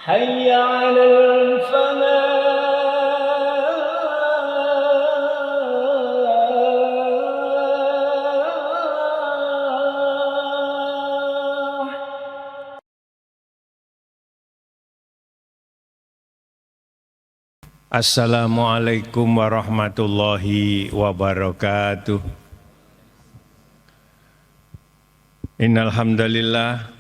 حي على الفلاح. Assalamualaikum warahmatullahi wabarakatuh. Innal hamdalillah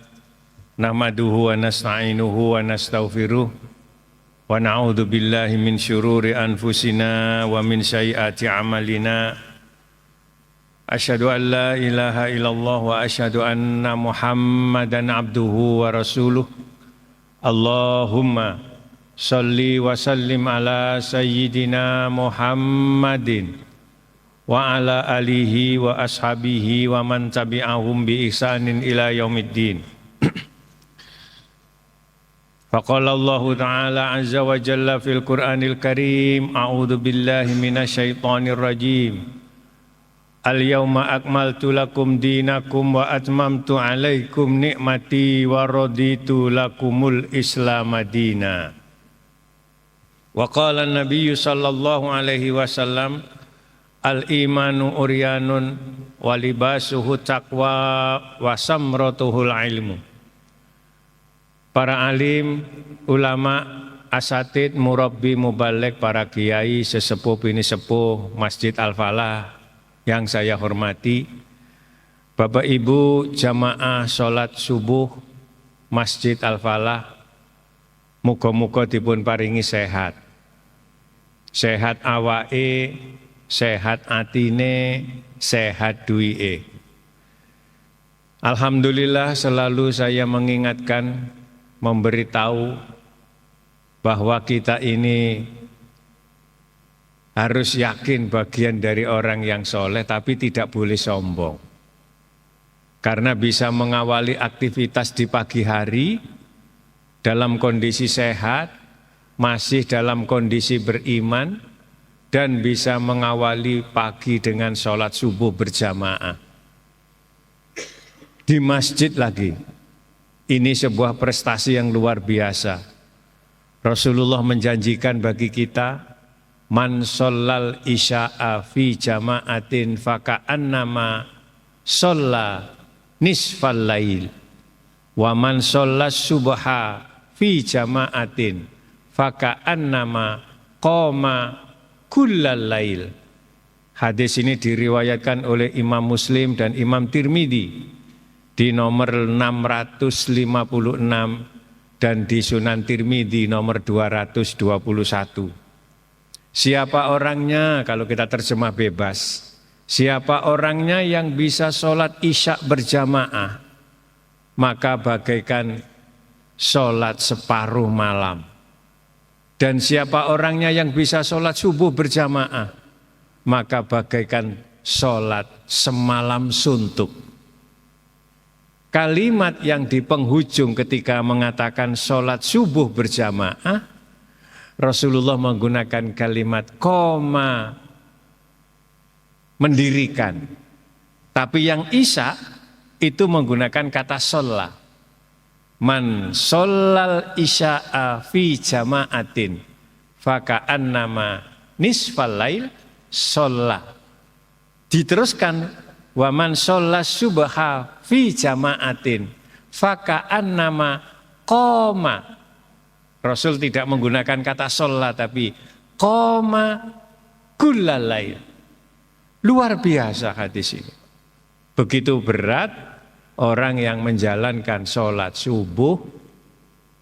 nahmaduhu wa nasta'inuhu wa nastaghfiruh wa na'udzu billahi min syururi anfusina wa min sayyiati a'malina. Asyhadu an la ilaha illallah wa asyhadu anna Muhammadan abduhu wa rasuluh. Allahumma sholli wa sallim ala sayyidina Muhammadin wa ala alihi wa ashabihi wa man tabi'ahum bi ihsanin ila yaumiddin. Faqala Allah Ta'ala azza wa jalla fil Qur'anil Karim, a'udzu billahi minasyaitonir rajim. Al-yawma akmaltu lakum dinakum wa atmamtu alaikum ni'mati wa raditu lakumul Islam madina. Wa qala an-nabiy sallallahu alaihi wasallam, al-imanu uryanun wa libasuhu taqwa wa samratuhul ilmu. Para alim, ulama, asatid, murabbi, mubaligh, para kiai, sesepuh, bini sepuh Masjid Al-Falah yang saya hormati, Bapak Ibu jamaah sholat subuh Masjid Al-Falah, muga-muga dipun paringi sehat. Sehat awake, sehat atine, sehat duwike. Alhamdulillah selalu saya mengingatkan, memberitahu bahwa kita ini harus yakin bagian dari orang yang soleh, tapi tidak boleh sombong. Karena bisa mengawali aktivitas di pagi hari dalam kondisi sehat, masih dalam kondisi beriman, dan bisa mengawali pagi dengan sholat subuh berjamaah. Di masjid lagi, ini sebuah prestasi yang luar biasa. Rasulullah menjanjikan bagi kita, man shollal isya'a fi jama'atin faka'annama sholla nisfal lail, wa man shollas subha fi jama'atin faka'annama qoma kullal lail. Hadis ini diriwayatkan oleh Imam Muslim dan Imam Tirmidzi di nomor 656 dan di Sunan Tirmidzi nomor 221. Siapa orangnya, kalau kita terjemah bebas, siapa orangnya yang bisa sholat isya berjamaah, maka bagaikan sholat separuh malam. Dan siapa orangnya yang bisa sholat subuh berjamaah, maka bagaikan sholat semalam suntuk. Kalimat yang di penghujung ketika mengatakan sholat subuh berjamaah, Rasulullah menggunakan kalimat koma, mendirikan. Tapi yang isya itu menggunakan kata sholla. Man shollal isya'a fi jama'atin faka'annama nisfal lail sholla. Diteruskan, wa man shollas subha fi jama'atin faka'annama qoma. Rasul tidak menggunakan kata sholla, tapi qoma kullal lail. Luar biasa hadis ini. Begitu berat orang yang menjalankan sholat subuh.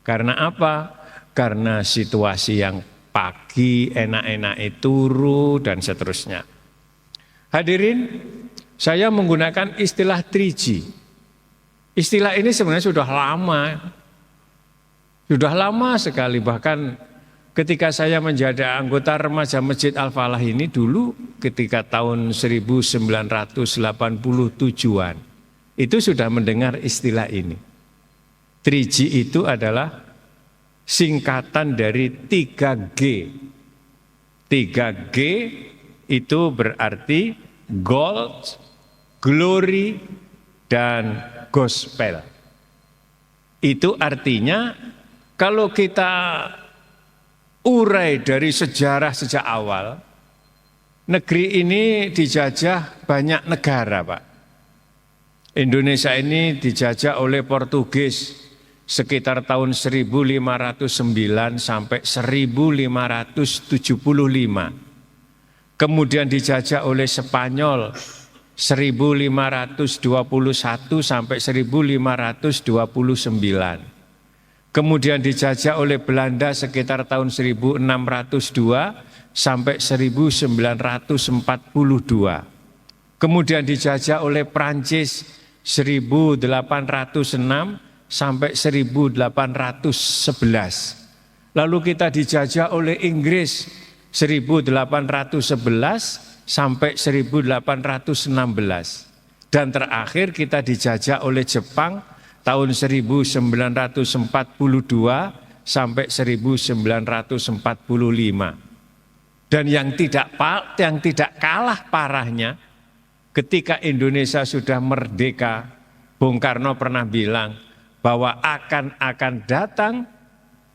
Karena apa? Karena situasi yang pagi enak-enak turu dan seterusnya. Hadirin, saya menggunakan istilah 3G. Istilah ini sebenarnya sudah lama sekali. Bahkan ketika saya menjadi anggota remaja Masjid Al-Falah ini dulu, ketika tahun 1987-an, itu sudah mendengar istilah ini. 3G itu adalah singkatan dari 3G. 3G itu berarti gold, glory, dan gospel. Itu artinya Kalau kita urai dari sejarah sejak awal, negeri ini dijajah banyak negara, Pak. Indonesia ini dijajah oleh Portugis sekitar tahun 1509 sampai 1575. Kemudian dijajah oleh Spanyol 1521 sampai 1529. Kemudian dijajah oleh Belanda sekitar tahun 1602 sampai 1942. Kemudian dijajah oleh Prancis 1806 sampai 1811. Lalu kita dijajah oleh Inggris 1811 sampai 1816. Dan terakhir kita dijajah oleh Jepang tahun 1942 sampai 1945. Dan yang tidak kalah parahnya, ketika Indonesia sudah merdeka, Bung Karno pernah bilang bahwa akan datang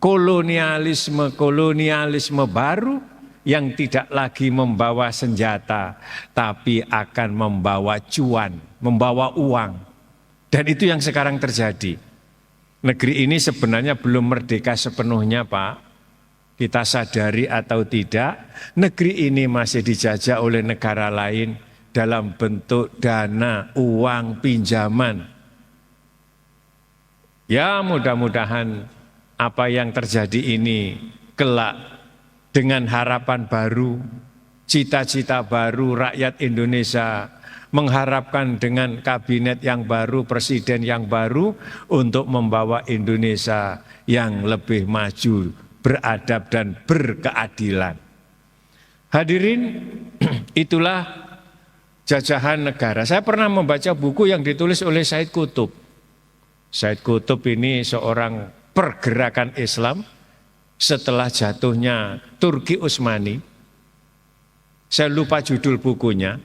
kolonialisme baru yang tidak lagi membawa senjata, tapi akan membawa cuan, membawa uang. Dan itu yang sekarang terjadi. Negeri ini sebenarnya belum merdeka sepenuhnya, Pak. Kita sadari atau tidak, negeri ini masih dijajah oleh negara lain dalam bentuk dana, uang, pinjaman. Ya, mudah-mudahan apa yang terjadi ini kelak dengan harapan baru, cita-cita baru rakyat Indonesia mengharapkan dengan kabinet yang baru, presiden yang baru untuk membawa Indonesia yang lebih maju, beradab dan berkeadilan. Hadirin, itulah jajahan negara. Saya pernah membaca buku yang ditulis oleh Said Qutb. Said Qutb ini seorang pergerakan Islam setelah jatuhnya Turki Utsmani. Saya lupa judul bukunya,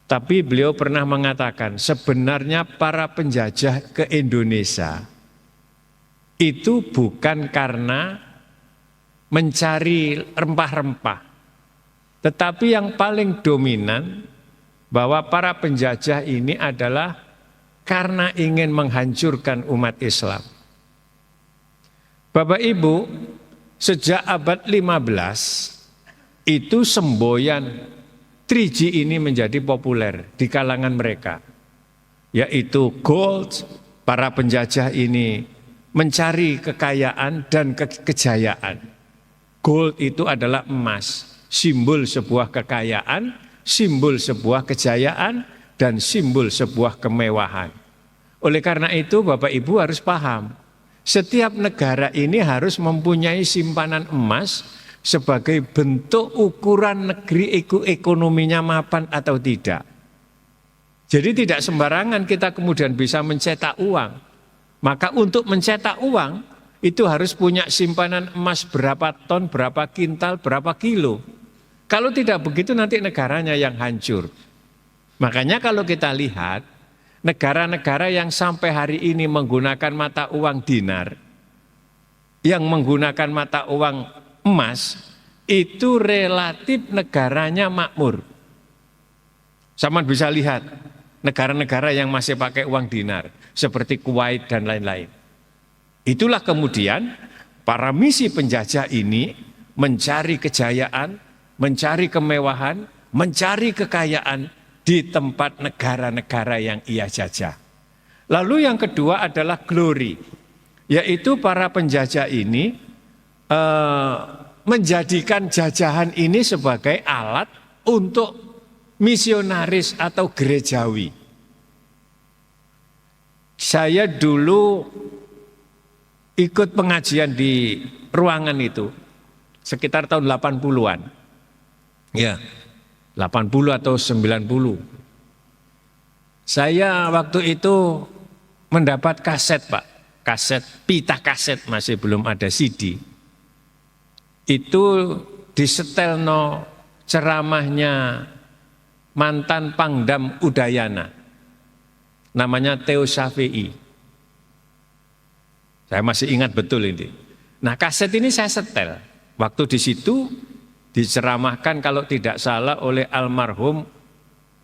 tapi beliau pernah mengatakan sebenarnya para penjajah ke Indonesia itu bukan karena mencari rempah-rempah, tetapi yang paling dominan bahwa para penjajah ini adalah karena ingin menghancurkan umat Islam. Bapak Ibu, sejak abad 15 itu semboyan 3G ini menjadi populer di kalangan mereka. Yaitu gold, para penjajah ini mencari kekayaan dan kejayaan. Gold itu adalah emas, simbol sebuah kekayaan, simbol sebuah kejayaan, dan simbol sebuah kemewahan. Oleh karena itu Bapak Ibu harus paham, setiap negara ini harus mempunyai simpanan emas sebagai bentuk ukuran negeri ekonominya mapan atau tidak. Jadi tidak sembarangan kita kemudian bisa mencetak uang. Maka untuk mencetak uang itu harus punya simpanan emas berapa ton, berapa kintal, berapa kilo. Kalau tidak begitu nanti negaranya yang hancur. Makanya kalau kita lihat negara-negara yang sampai hari ini menggunakan mata uang dinar, yang menggunakan mata uang emas, itu relatif negaranya makmur. Sama bisa lihat negara-negara yang masih pakai uang dinar, seperti Kuwait dan lain-lain. Itulah kemudian para misi penjajah ini mencari kejayaan, mencari kemewahan, mencari kekayaan di tempat negara-negara yang ia jajah. Lalu yang kedua adalah glory, yaitu para penjajah ini menjadikan jajahan ini sebagai alat untuk misionaris atau gerejawi. Saya dulu ikut pengajian di ruangan itu sekitar tahun 80-an. Ya. 80 atau 90. Saya waktu itu mendapat kaset, Pak. Kaset, pita kaset, masih belum ada CD. Itu disetelno ceramahnya mantan Pangdam Udayana. Namanya Theo Syafi'i. Saya masih ingat betul ini. Nah, kaset ini saya setel. Waktu di situ diceramahkan kalau tidak salah oleh almarhum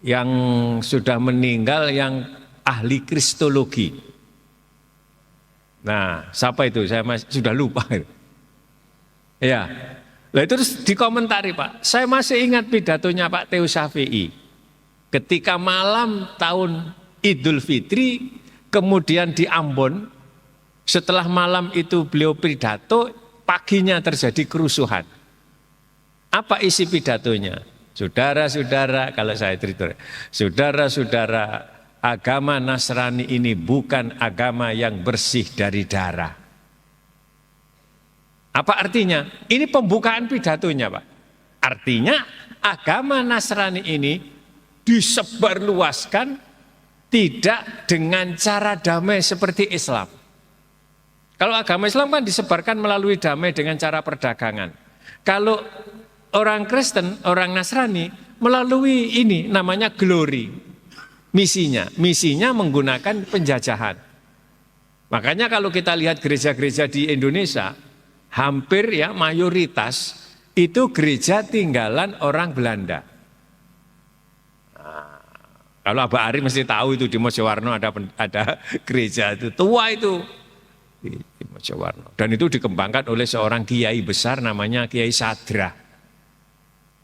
yang sudah meninggal yang ahli kristologi. Nah, siapa itu? Saya sudah lupa. Ya, lah itu terus dikomentari Pak. Saya masih ingat pidatonya Pak Teo Syafi'i. Ketika malam tahun Idul Fitri, kemudian di Ambon, setelah malam itu beliau pidato, paginya terjadi kerusuhan. Apa isi pidatonya? Saudara-saudara, kalau saya cerita, saudara-saudara, agama Nasrani ini bukan agama yang bersih dari darah. Apa artinya? Ini pembukaan pidatonya, Pak. Artinya agama Nasrani ini disebarluaskan tidak dengan cara damai seperti Islam. Kalau agama Islam kan disebarkan melalui damai dengan cara perdagangan. Kalau orang Kristen, orang Nasrani melalui ini namanya glory. Misinya menggunakan penjajahan. Makanya kalau kita lihat gereja-gereja di Indonesia, hampir ya mayoritas itu gereja tinggalan orang Belanda. Nah, kalau Abah Ari mesti tahu itu di Mojowarno ada gereja itu tua itu di Mojowarno. Dan itu dikembangkan oleh seorang kiai besar namanya Kiai Sadra.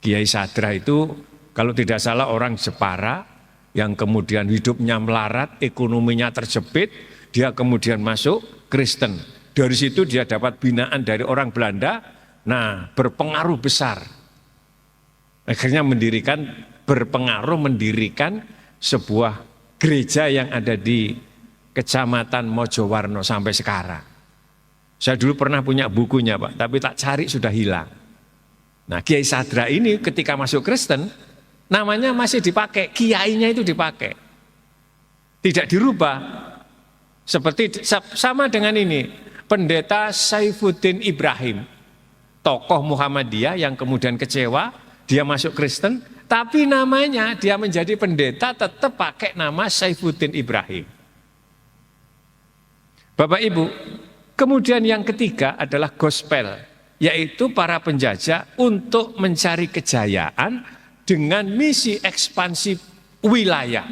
Kiai Sadra itu kalau tidak salah orang Jepara yang kemudian hidupnya melarat, ekonominya terjepit, dia kemudian masuk Kristen. Dari situ dia dapat binaan dari orang Belanda, nah berpengaruh besar. Akhirnya mendirikan sebuah gereja yang ada di Kecamatan Mojowarno sampai sekarang. Saya dulu pernah punya bukunya Pak, tapi tak cari sudah hilang. Nah Kiai Sadra ini ketika masuk Kristen, namanya masih dipakai, kiainya itu dipakai. Tidak dirubah. Seperti sama dengan ini, Pendeta Saifuddin Ibrahim, tokoh Muhammadiyah yang kemudian kecewa, dia masuk Kristen, tapi namanya dia menjadi pendeta tetap pakai nama Saifuddin Ibrahim. Bapak Ibu, kemudian yang ketiga adalah gospel, yaitu para penjajah untuk mencari kejayaan dengan misi ekspansi wilayah.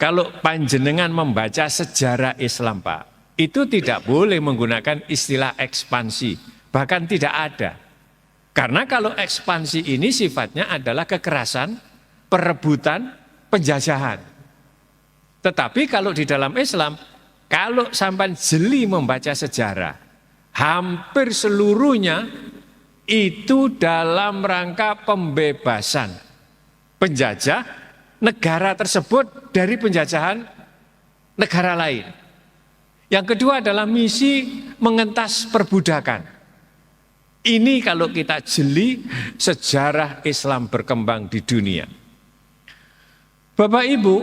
Kalau panjenengan membaca sejarah Islam Pak, itu tidak boleh menggunakan istilah ekspansi, bahkan tidak ada. Karena kalau ekspansi ini sifatnya adalah kekerasan, perebutan, penjajahan. Tetapi kalau di dalam Islam, kalau sampai jeli membaca sejarah, hampir seluruhnya itu dalam rangka pembebasan penjajah negara tersebut dari penjajahan negara lain. Yang kedua adalah misi mengentas perbudakan. Ini kalau kita jeli sejarah Islam berkembang di dunia. Bapak Ibu,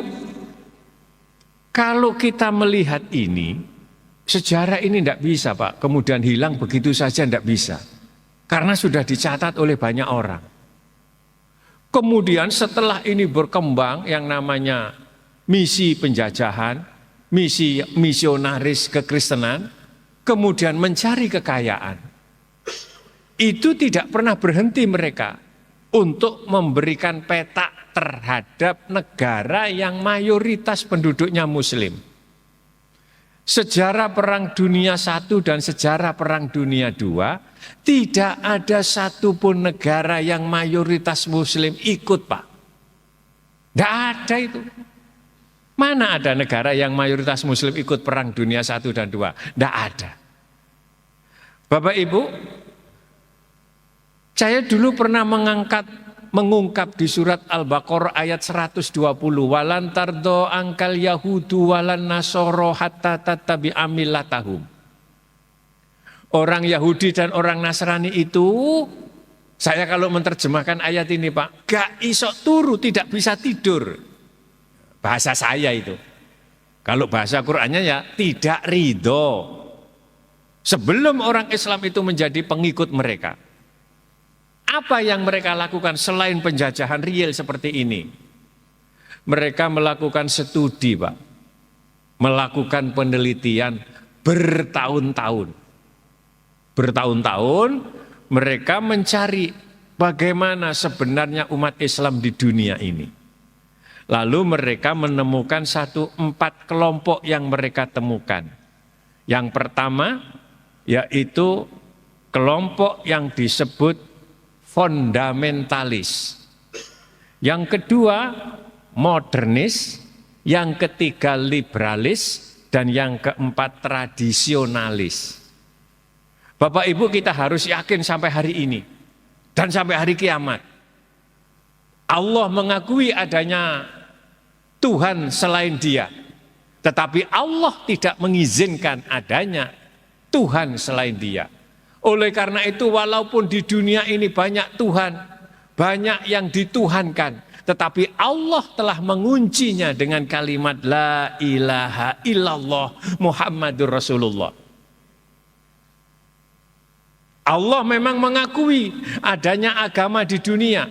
kalau kita melihat ini, sejarah ini tidak bisa Pak, kemudian hilang begitu saja tidak bisa. Karena sudah dicatat oleh banyak orang. Kemudian setelah ini berkembang yang namanya misi penjajahan, misi misionaris kekristenan, kemudian mencari kekayaan. Itu tidak pernah berhenti mereka untuk memberikan peta terhadap negara yang mayoritas penduduknya Muslim. Sejarah Perang Dunia I dan sejarah Perang Dunia II, tidak ada satupun negara yang mayoritas Muslim ikut Pak. Tidak ada itu. Mana ada negara yang mayoritas Muslim ikut Perang Dunia I dan II? Tidak ada. Bapak Ibu, saya dulu pernah mengungkap di surat Al-Baqarah ayat 120, walan tardo angkal yahudu walan nasoro hatta tattabi'a millatahum. Orang Yahudi dan orang Nasrani itu, saya kalau menerjemahkan ayat ini Pak, gak iso turu, tidak bisa tidur. Bahasa saya itu. Kalau bahasa Qur'annya ya tidak ridho. Sebelum orang Islam itu menjadi pengikut mereka. Apa yang mereka lakukan selain penjajahan real seperti ini? Mereka melakukan studi Pak. Melakukan penelitian bertahun-tahun. Bertahun-tahun mereka mencari bagaimana sebenarnya umat Islam di dunia ini. Lalu mereka menemukan 4 kelompok yang mereka temukan. Yang pertama yaitu kelompok yang disebut fundamentalis. Yang kedua modernis, yang ketiga liberalis, dan yang keempat tradisionalis. Bapak Ibu, kita harus yakin sampai hari ini dan sampai hari kiamat, Allah mengakui adanya Tuhan selain Dia, tetapi Allah tidak mengizinkan adanya Tuhan selain Dia. Oleh karena itu, walaupun di dunia ini banyak Tuhan, banyak yang dituhankan, tetapi Allah telah menguncinya dengan kalimat La ilaha illallah Muhammadur Rasulullah. Allah memang mengakui adanya agama di dunia.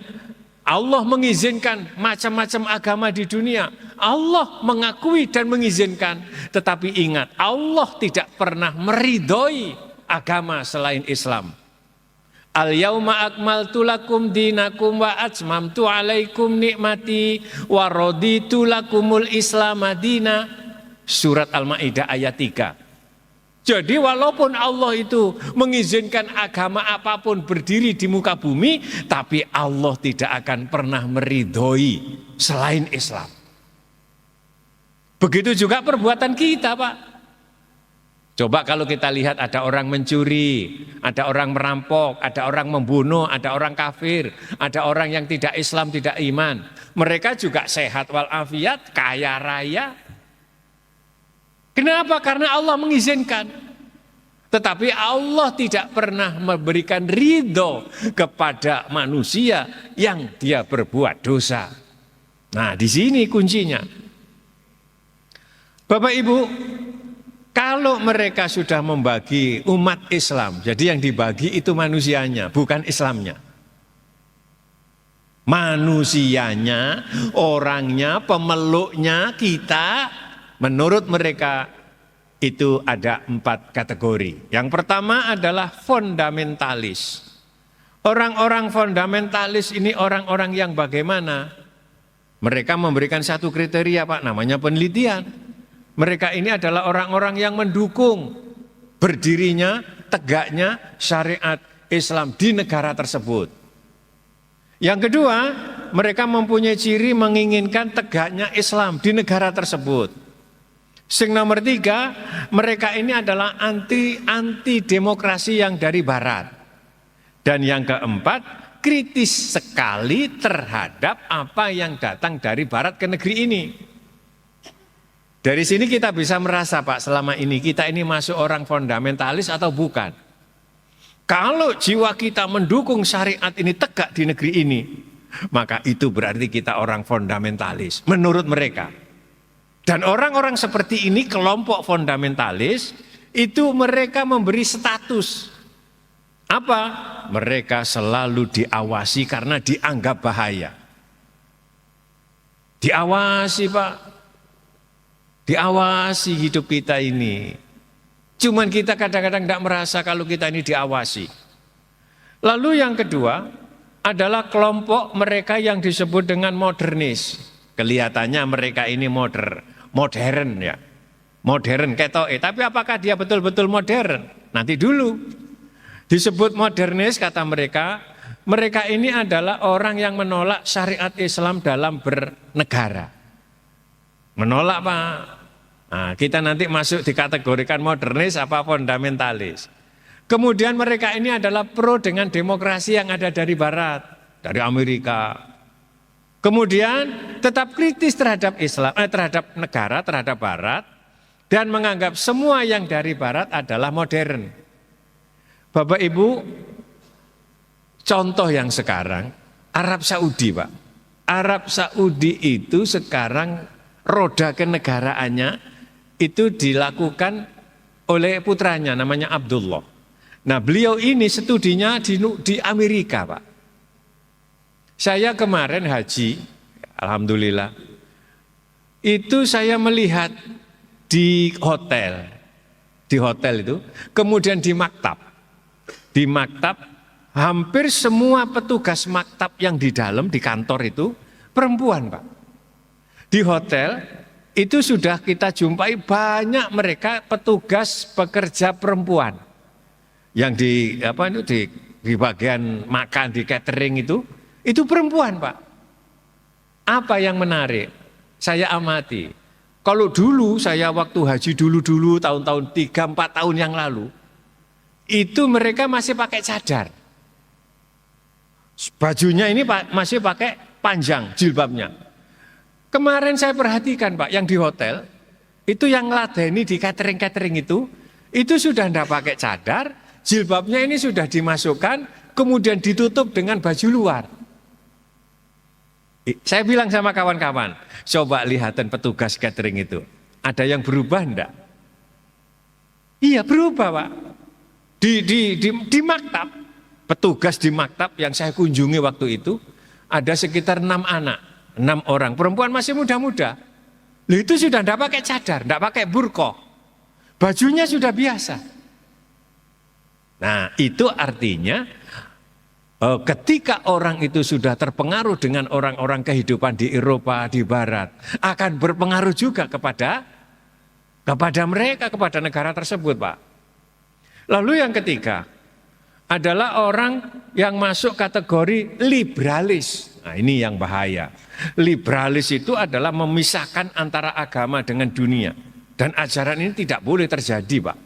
Allah mengizinkan macam-macam agama di dunia. Allah mengakui dan mengizinkan. Tetapi ingat, Allah tidak pernah meridhoi agama selain Islam. Al-yauma akmaltu lakum dinakum wa atmamtu alaikum nikmati wa raditu lakumul Islam madina. Surat Al-Maidah ayat 3. Jadi walaupun Allah itu mengizinkan agama apapun berdiri di muka bumi, tapi Allah tidak akan pernah meridhoi selain Islam. Begitu juga perbuatan kita, Pak. Coba kalau kita lihat ada orang mencuri, ada orang merampok, ada orang membunuh, ada orang kafir, ada orang yang tidak Islam, tidak iman. Mereka juga sehat walafiat, kaya raya. Kenapa? Karena Allah mengizinkan. Tetapi Allah tidak pernah memberikan ridho kepada manusia yang dia berbuat dosa. Nah, di sini kuncinya. Bapak Ibu, kalau mereka sudah membagi umat Islam, jadi yang dibagi itu manusianya, bukan Islamnya. Manusianya, orangnya, pemeluknya, kita, menurut mereka itu ada 4 kategori. Yang pertama adalah fundamentalis. Orang-orang fundamentalis ini orang-orang yang bagaimana? Mereka memberikan satu kriteria, Pak, namanya penelitian. Mereka ini adalah orang-orang yang mendukung berdirinya, tegaknya syariat Islam di negara tersebut. Yang kedua, mereka mempunyai ciri menginginkan tegaknya Islam di negara tersebut. Yang nomor 3, mereka ini adalah anti demokrasi yang dari barat. Dan yang keempat, kritis sekali terhadap apa yang datang dari barat ke negeri ini. Dari sini kita bisa merasa, Pak, selama ini kita ini masuk orang fundamentalis atau bukan. Kalau jiwa kita mendukung syariat ini tegak di negeri ini, maka itu berarti kita orang fundamentalis menurut mereka. Dan orang-orang seperti ini, kelompok fundamentalis, itu mereka memberi status. Apa? Mereka selalu diawasi karena dianggap bahaya. Diawasi, Pak. Diawasi hidup kita ini. Cuman kita kadang-kadang tidak merasa kalau kita ini diawasi. Lalu yang kedua adalah kelompok mereka yang disebut dengan modernis. Kelihatannya mereka ini modern ya. Modern ketoke, tapi apakah dia betul-betul modern? Nanti dulu. Disebut modernis kata mereka, mereka ini adalah orang yang menolak syariat Islam dalam bernegara. Menolak, Pak. Nah, kita nanti masuk dikategorikan modernis apa fundamentalis. Kemudian mereka ini adalah pro dengan demokrasi yang ada dari barat, dari Amerika. Kemudian tetap kritis terhadap Islam, terhadap negara, terhadap barat, dan menganggap semua yang dari barat adalah modern. Bapak Ibu, contoh yang sekarang, Arab Saudi, Pak. Arab Saudi itu sekarang roda kenegaraannya itu dilakukan oleh putranya namanya Abdullah. Nah, beliau ini studinya di Amerika, Pak. Saya kemarin haji, alhamdulillah, itu saya melihat di hotel itu, kemudian di maktab. Di maktab, hampir semua petugas maktab yang di dalam, di kantor itu perempuan, Pak. Di hotel, itu sudah kita jumpai banyak mereka petugas pekerja perempuan. Yang di bagian makan, di catering itu perempuan, Pak. Apa yang menarik? Saya amati. Kalau dulu, saya waktu haji dulu tahun-tahun 3-4 tahun yang lalu, itu mereka masih pakai cadar. Bajunya ini masih pakai panjang jilbabnya. Kemarin saya perhatikan, Pak, yang di hotel, itu yang ngeladeni di catering-catering itu sudah tidak pakai cadar, jilbabnya ini sudah dimasukkan, kemudian ditutup dengan baju luar. Saya bilang sama kawan-kawan, coba lihatan petugas catering itu, ada yang berubah enggak? Iya berubah, Pak. Di maktab, petugas di maktab yang saya kunjungi waktu itu, ada sekitar 6 anak, 6 orang, perempuan masih muda-muda. Loh, itu sudah tidak pakai cadar, tidak pakai burqa. Bajunya sudah biasa. Nah, itu artinya ketika orang itu sudah terpengaruh dengan orang-orang kehidupan di Eropa, di Barat, akan berpengaruh juga kepada mereka, kepada negara tersebut, Pak. Lalu yang ketiga adalah orang yang masuk kategori liberalis. Nah, ini yang bahaya. Liberalis itu adalah memisahkan antara agama dengan dunia. Dan ajaran ini tidak boleh terjadi, Pak.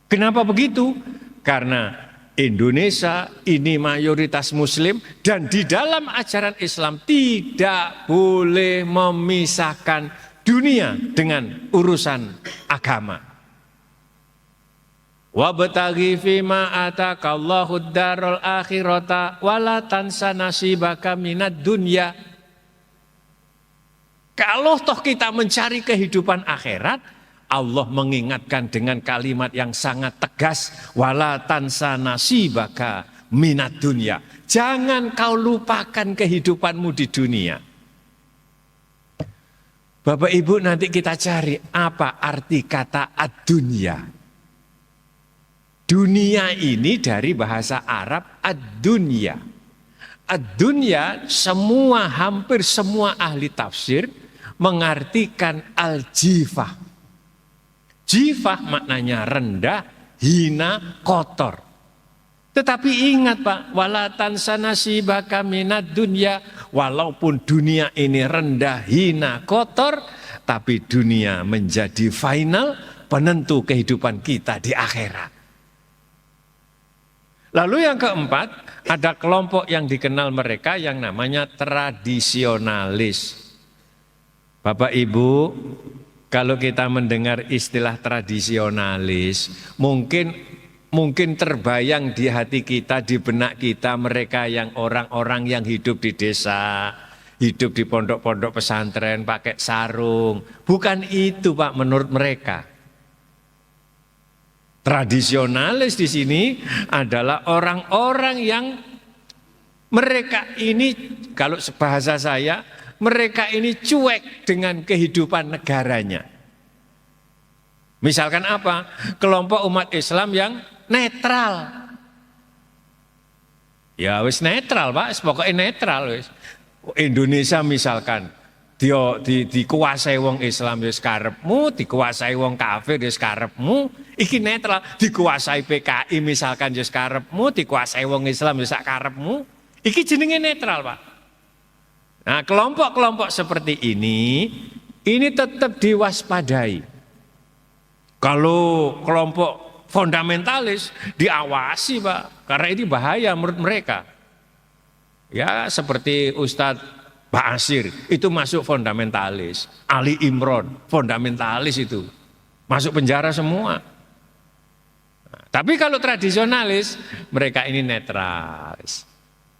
Kenapa begitu? Karena Indonesia ini mayoritas Muslim dan di dalam ajaran Islam tidak boleh memisahkan dunia dengan urusan agama. Wabtaghi fima atakallahu darul akhirata wala tansa nasibaka minad dunya. Kalau toh kita mencari kehidupan akhirat, Allah mengingatkan dengan kalimat yang sangat tegas, wala tansa nasibaka minad dunya. Jangan kau lupakan kehidupanmu di dunia. Bapak Ibu, nanti kita cari apa arti kata ad-dunya. Dunia ini dari bahasa Arab ad-dunya. Ad-dunya hampir semua ahli tafsir mengartikan al-jifah. Jifah maknanya rendah, hina, kotor. Tetapi ingat, Pak, wala tansa nasibaka minad dunya, walaupun dunia ini rendah, hina, kotor, tapi dunia menjadi final penentu kehidupan kita di akhirat. Lalu yang keempat, ada kelompok yang dikenal mereka yang namanya tradisionalis. Bapak Ibu, kalau kita mendengar istilah tradisionalis, mungkin terbayang di hati kita, di benak kita, mereka yang orang-orang yang hidup di desa, hidup di pondok-pondok pesantren, pakai sarung. Bukan itu, Pak, menurut mereka. Tradisionalis di sini adalah orang-orang yang mereka ini, kalau bahasa saya, mereka ini cuek dengan kehidupan negaranya. Misalkan apa? Kelompok umat Islam yang netral. Ya wis netral, Pak, pokoknya netral wis. Indonesia misalkan dikuasai wong Islam wis karepmu, dikuasai wong kafir wis karepmu, iki netral. Dikuasai PKI misalkan wis karepmu, dikuasai wong Islam wis karepmu, iki jenenge netral, Pak. Nah, kelompok-kelompok seperti ini tetap diwaspadai. Kalau kelompok fundamentalis diawasi, Pak, karena ini bahaya menurut mereka. Ya, seperti Ustadz Ba'asyir itu masuk fundamentalis, Ali Imron fundamentalis itu masuk penjara semua. Nah, tapi kalau tradisionalis mereka ini netralis.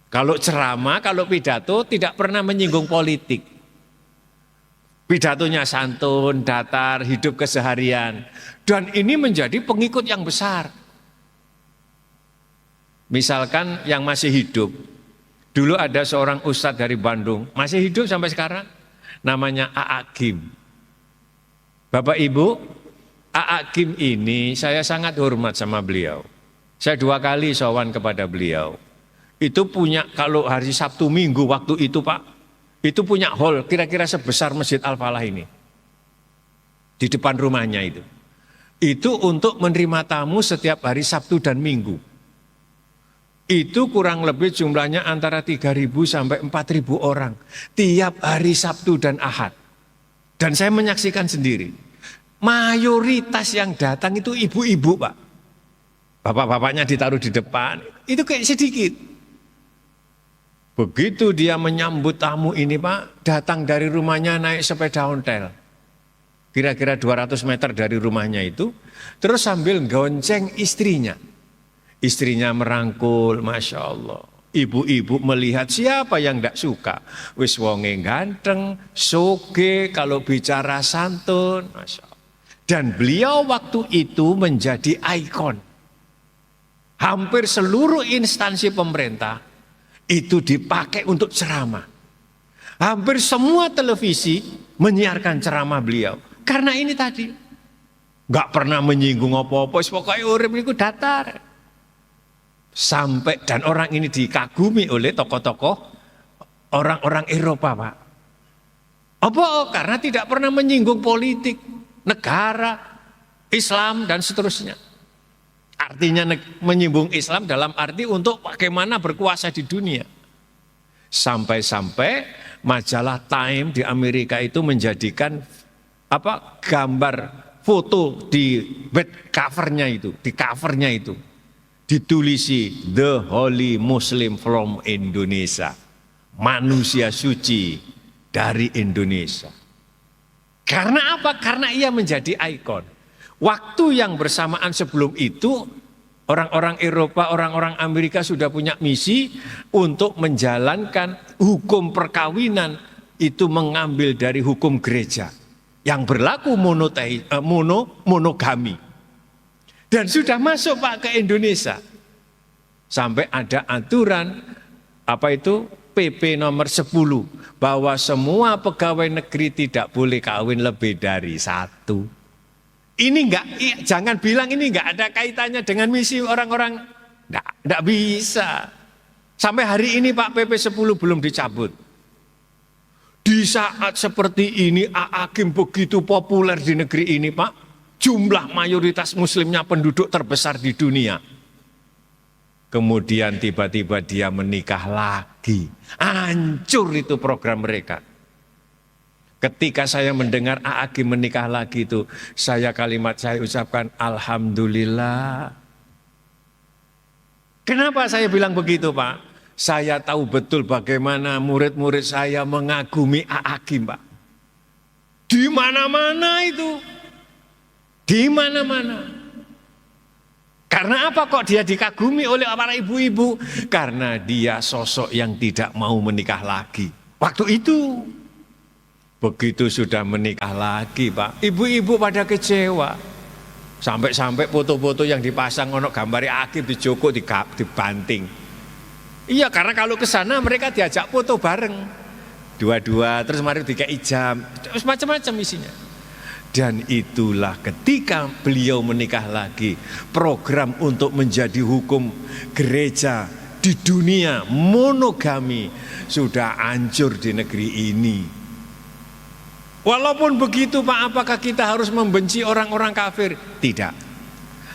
Kalau ceramah, kalau pidato tidak pernah menyinggung politik. Pidatonya santun, datar, hidup keseharian. Dan ini menjadi pengikut yang besar. Misalkan yang masih hidup. Dulu ada seorang ustadz dari Bandung, masih hidup sampai sekarang, namanya A.A. Gim. Bapak Ibu, A.A. Gim ini saya sangat hormat sama beliau. Saya 2 kali sowan kepada beliau. Itu punya, kalau hari Sabtu Minggu waktu itu Pak, itu punya hall kira-kira sebesar Masjid Al-Falah ini. Di depan rumahnya itu. Itu untuk menerima tamu setiap hari Sabtu dan Minggu. Itu kurang lebih jumlahnya antara 3.000 sampai 4.000 orang. Tiap hari Sabtu dan Ahad. Dan saya menyaksikan sendiri. Mayoritas yang datang itu ibu-ibu Pak. Bapak-bapaknya ditaruh di depan. Itu kayak sedikit. Begitu dia menyambut tamu ini Pak, datang dari rumahnya naik sepeda ontel. Kira-kira 200 meter dari rumahnya itu. Terus sambil gonceng istrinya. Istrinya merangkul, Masya Allah. Ibu-ibu melihat siapa yang tidak suka. Wis wonge ganteng, soge, kalau bicara santun, Masya Allah. Dan beliau waktu itu menjadi ikon. Hampir seluruh instansi pemerintah itu dipakai untuk ceramah. Hampir semua televisi menyiarkan ceramah beliau. Karena ini tadi. Gak pernah menyinggung apa-apa, pokoknya urip niku datar. Sampai dan orang ini dikagumi oleh tokoh-tokoh orang-orang Eropa Pak. Apa? Karena tidak pernah menyinggung politik, negara, Islam dan seterusnya. Artinya menyinggung Islam dalam arti untuk bagaimana berkuasa di dunia. Sampai-sampai majalah Time di Amerika itu menjadikan gambar foto di back covernya itu, di covernya itu. Ditulisi The Holy Muslim from Indonesia. Manusia suci dari Indonesia. Karena apa? Karena ia menjadi ikon. Waktu yang bersamaan sebelum itu, orang-orang Eropa, orang-orang Amerika sudah punya misi untuk menjalankan hukum perkawinan itu mengambil dari hukum gereja yang berlaku monogami. Dan sudah masuk Pak ke Indonesia. Sampai ada aturan PP nomor 10 bahwa semua pegawai negeri tidak boleh kawin lebih dari 1. Ini jangan bilang ini enggak ada kaitannya dengan misi orang-orang. Enggak bisa. Sampai hari ini Pak PP 10 belum dicabut. Di saat seperti ini A'agim begitu populer di negeri ini Pak. Jumlah mayoritas muslimnya penduduk terbesar di dunia. Kemudian tiba-tiba dia menikah lagi. Hancur itu program mereka. Ketika saya mendengar A'agim menikah lagi itu, saya ucapkan Alhamdulillah. Kenapa saya bilang begitu Pak? Saya tahu betul bagaimana murid-murid saya mengagumi A'agim Pak. Di mana-mana itu. Di mana-mana. Karena apa kok dia dikagumi oleh para ibu-ibu? Karena dia sosok yang tidak mau menikah lagi. Waktu itu. Begitu sudah menikah lagi Pak. Ibu-ibu pada kecewa. Sampai-sampai foto-foto yang dipasang ono gambari A'agim di Joko dibanting. Iya karena kalau ke sana mereka diajak foto bareng. Dua-dua terus mari dikai jam. Terus macam-macam isinya. Dan itulah ketika beliau menikah lagi, program untuk menjadi hukum gereja di dunia monogami sudah hancur di negeri ini. Walaupun begitu Pak, apakah kita harus membenci orang-orang kafir? Tidak.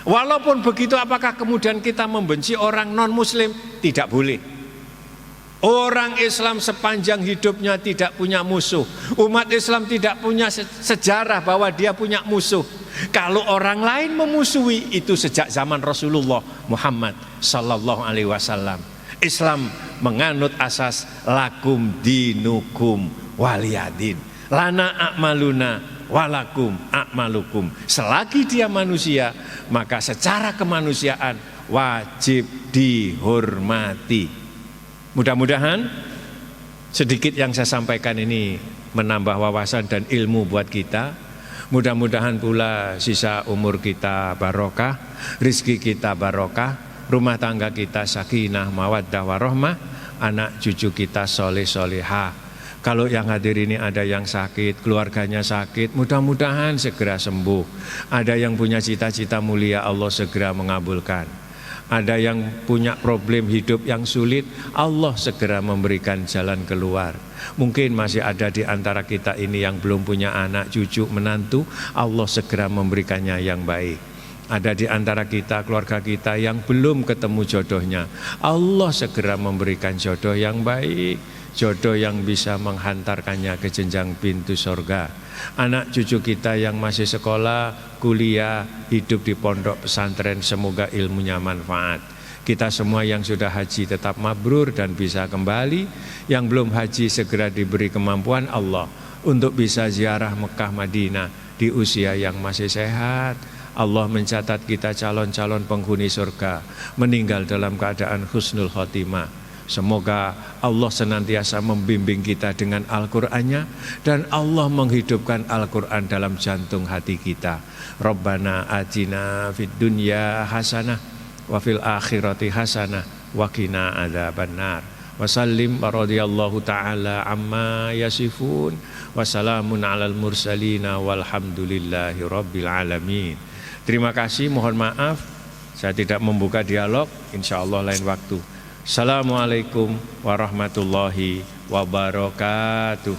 Walaupun begitu, apakah kemudian kita membenci orang non-muslim? Tidak boleh. Orang Islam sepanjang hidupnya tidak punya musuh. Umat Islam tidak punya sejarah bahwa dia punya musuh. Kalau orang lain memusuhi, itu sejak zaman Rasulullah Muhammad sallallahu alaihi wasallam. Islam menganut asas lakum dinukum waliyadin. Lana a'maluna walakum a'malukum. Selagi dia manusia, maka secara kemanusiaan wajib dihormati. Mudah-mudahan sedikit yang saya sampaikan ini menambah wawasan dan ilmu buat kita. Mudah-mudahan pula sisa umur kita barokah, rizki kita barokah, rumah tangga kita sakinah, mawaddah warahmah, anak cucu kita soleh-solehah. Kalau yang hadir ini ada yang sakit, keluarganya sakit, mudah-mudahan segera sembuh. Ada yang punya cita-cita mulia, Allah segera mengabulkan. Ada yang punya problem hidup yang sulit, Allah segera memberikan jalan keluar. Mungkin masih ada di antara kita ini yang belum punya anak, cucu, menantu, Allah segera memberikannya yang baik. Ada di antara kita, keluarga kita yang belum ketemu jodohnya, Allah segera memberikan jodoh yang baik, jodoh yang bisa menghantarkannya ke jenjang pintu surga. Anak cucu kita yang masih sekolah, kuliah, hidup di pondok pesantren, semoga ilmunya manfaat. Kita semua yang sudah haji tetap mabrur dan bisa kembali. Yang belum haji segera diberi kemampuan Allah untuk bisa ziarah Mekah Madinah di usia yang masih sehat. Allah mencatat kita calon-calon penghuni surga, meninggal dalam keadaan husnul khotimah. Semoga Allah senantiasa membimbing kita dengan Al-Qur'annya, dan Allah menghidupkan Al-Qur'an dalam jantung hati kita. Rabbana atina fid dunya hasanah wa fil akhirati hasanah wa qina adzabannar. Wa sallim radhiyallahu taala amma yasifun wa salamun alal mursalin walhamdulillahi rabbil alamin. Terima kasih, mohon maaf saya tidak membuka dialog, insyaallah lain waktu. Assalamualaikum warahmatullahi wabarakatuh.